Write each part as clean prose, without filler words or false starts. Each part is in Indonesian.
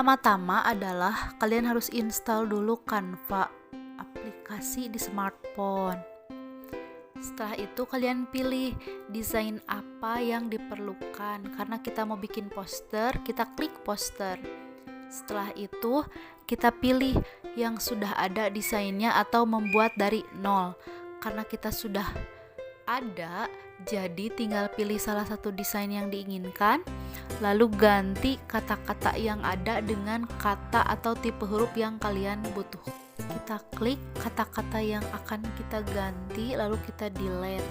pertama-tama adalah kalian harus install dulu Canva, aplikasi di smartphone. Setelah itu kalian pilih desain apa yang diperlukan. Karena kita mau bikin poster, kita klik poster. Setelah itu kita pilih yang sudah ada desainnya atau membuat dari nol. Karena kita sudah ada, jadi tinggal pilih salah satu desain yang diinginkan, lalu ganti kata-kata yang ada dengan kata atau tipe huruf yang kalian butuh. Kita klik kata-kata yang akan kita ganti, lalu kita delete.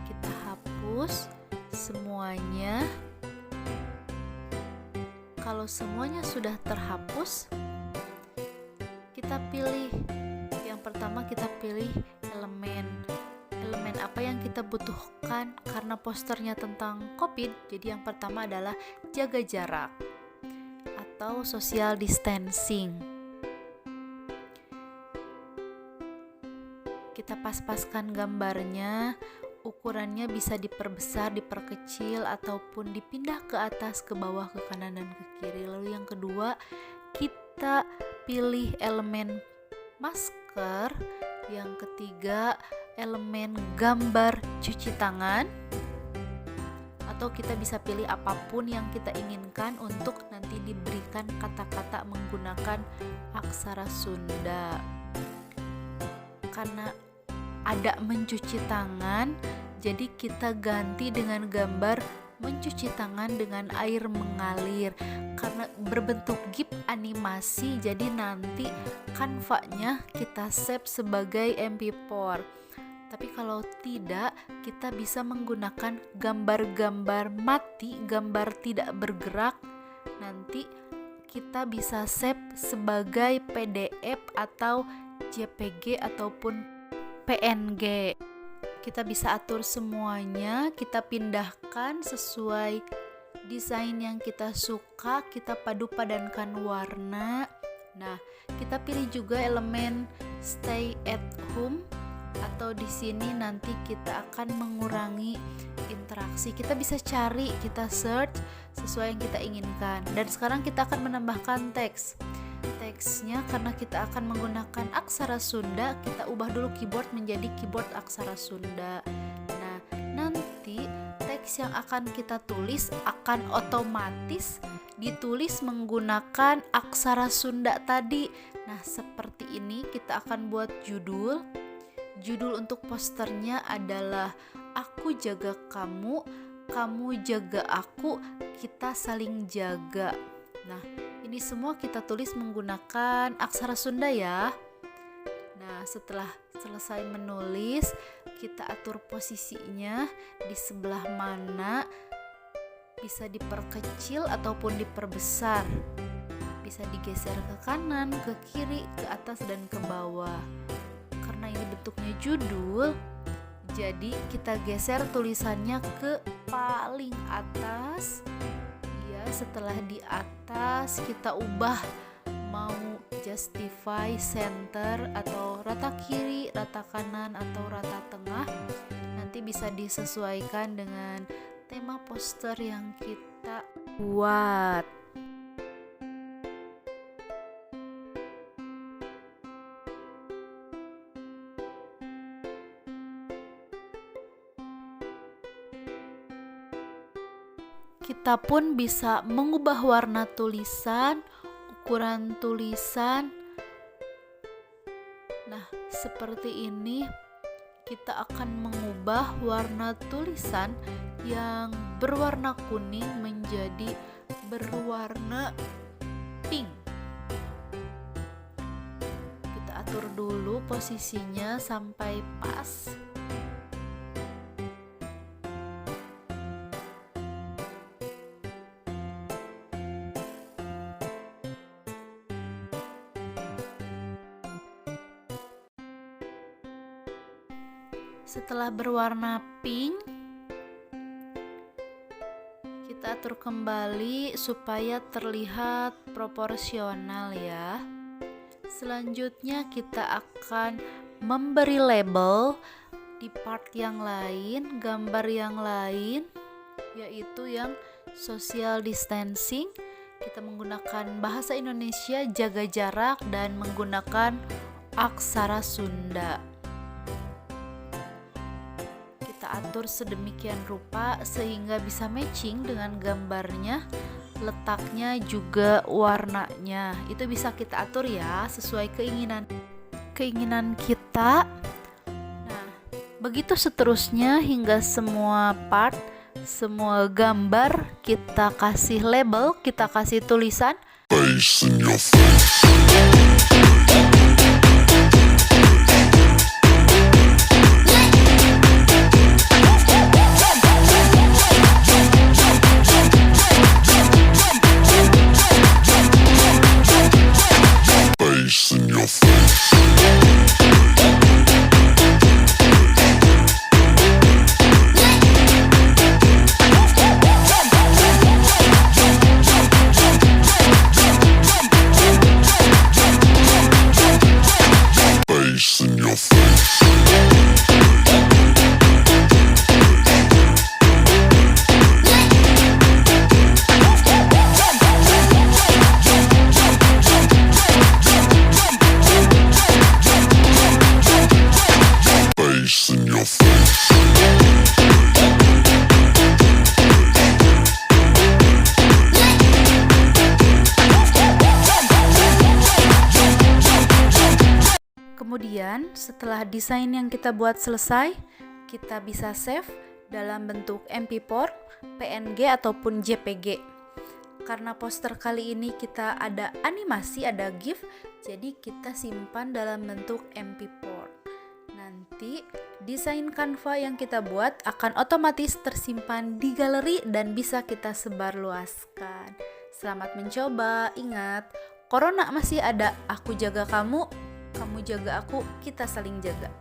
Kita hapus semuanya. Kalau semuanya sudah terhapus, kita pilih yang pertama, kita pilih elemen apa yang kita butuhkan. Karena posternya tentang COVID, jadi yang pertama adalah jaga jarak atau social distancing. Kita pas-paskan gambarnya, ukurannya bisa diperbesar, diperkecil, ataupun dipindah ke atas, ke bawah, ke kanan, dan ke kiri. Lalu yang kedua, kita pilih elemen masker. Yang ketiga, elemen gambar cuci tangan, atau kita bisa pilih apapun yang kita inginkan untuk nanti diberikan kata-kata menggunakan aksara Sunda. Karena ada mencuci tangan, jadi kita ganti dengan gambar mencuci tangan dengan air mengalir. Karena berbentuk GIF animasi, jadi nanti Canva-nya kita save sebagai MP4. Tapi kalau tidak, kita bisa menggunakan gambar-gambar mati, gambar tidak bergerak. Nanti kita bisa save sebagai PDF atau JPG ataupun PNG. Kita bisa atur semuanya, kita pindahkan sesuai desain yang kita suka, kita padu padankan warna. Nah, kita pilih juga elemen stay at home, atau di sini nanti kita akan mengurangi interaksi. Kita bisa cari, kita search sesuai yang kita inginkan. Dan sekarang kita akan menambahkan teksnya. Karena kita akan menggunakan aksara Sunda, kita ubah dulu keyboard menjadi keyboard aksara Sunda. Nah, nanti teks yang akan kita tulis akan otomatis ditulis menggunakan aksara Sunda tadi. Nah, seperti ini kita akan buat judul. Judul untuk posternya adalah Aku Jaga Kamu, Kamu Jaga Aku, Kita Saling Jaga. Nah, ini semua kita tulis menggunakan aksara Sunda ya. Nah, setelah selesai menulis, kita atur posisinya di sebelah mana, bisa diperkecil ataupun diperbesar. Bisa digeser ke kanan, ke kiri, ke atas, dan ke bawah. Karena ini bentuknya judul, jadi kita geser tulisannya ke paling atas. Ya, setelah di atas kita ubah mau justify center atau rata kiri, rata kanan, atau rata tengah. Nanti bisa disesuaikan dengan tema poster yang kita buat. Kita pun bisa mengubah warna tulisan, ukuran tulisan. Nah, seperti ini kita akan mengubah warna tulisan yang berwarna kuning menjadi berwarna pink. Kita atur dulu posisinya sampai pas. Setelah berwarna pink, kita atur kembali supaya terlihat proporsional ya. Selanjutnya kita akan memberi label di part yang lain, gambar yang lain, yaitu yang social distancing. Kita menggunakan bahasa Indonesia, jaga jarak, dan menggunakan aksara Sunda. Kita atur sedemikian rupa sehingga bisa matching dengan gambarnya, letaknya juga warnanya. Itu bisa kita atur ya sesuai keinginan kita. Nah, begitu seterusnya hingga semua part, semua gambar kita kasih label, kita kasih tulisan Face in your face. Face in your face. Face in your face. Face in your face. Kemudian setelah desain yang kita buat selesai, kita bisa save dalam bentuk MP4, PNG ataupun JPG. Karena poster kali ini kita ada animasi, ada GIF, jadi kita simpan dalam bentuk MP4. Nanti desain Canva yang kita buat akan otomatis tersimpan di galeri dan bisa kita sebarluaskan. Selamat mencoba, ingat, corona masih ada, aku jaga kamu, kamu jaga aku, kita saling jaga.